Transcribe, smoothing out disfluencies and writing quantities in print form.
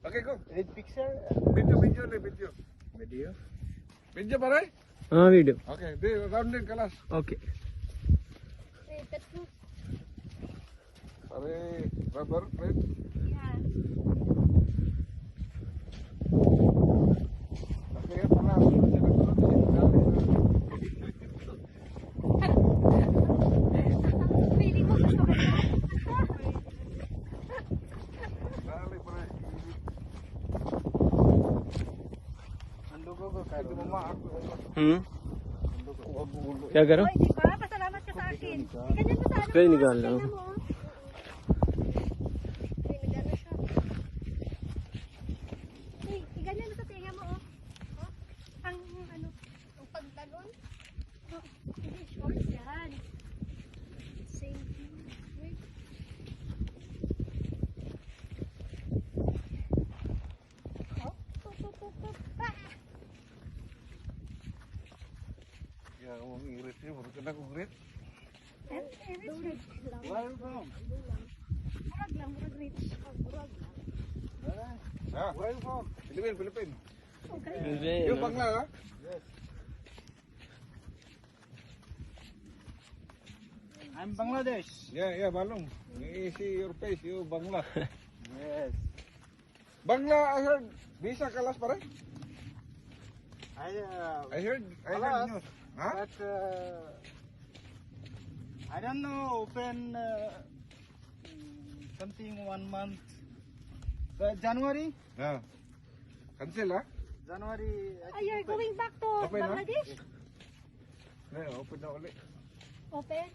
Okay, go. With picture? Video, video na, video. Video? Video pare? video. Okay, di round din kalas. Okay. Pare, rubber, friend. Okay, pala. Feeling mo gusto ko na. Dali, pare. Andugo ko kaya Ito mama ako. Kaya gano'n? Oy, di ba? Pasalamat ka sa akin. Ganyan mo sa ano Kaya mo. inigal, Tingnan oh. mo, oh. Ay, nagano siya. Ay, ganyan mo sa tinga mo, oh. Oh, ang ano, ang pagtalon. Oh, hindi, shorts yan. Same thing. Wait. Oh, pop, pop, pop, pop. Ah! Ya, wong irit ni, baru kena aku irit. And rich lang. Where are you from? Murag lang, murag rich. Oh, murag lang. Ah, where are you from? Philippines, Philippines. Okay. Yo, Bangla, ha? Yes. I'm Bangladesh. Yeah, Balong. You see your face, you Bangla. Yes. Bangla, I heard, visa kalas pare? I heard Kalas? news. Huh? But I don't know, open something 1 month. But January? Yeah. Cancel, ha? January. I Oh, think you're open. going back to Open, huh? Bangladesh? Yeah, open na ulit. Open?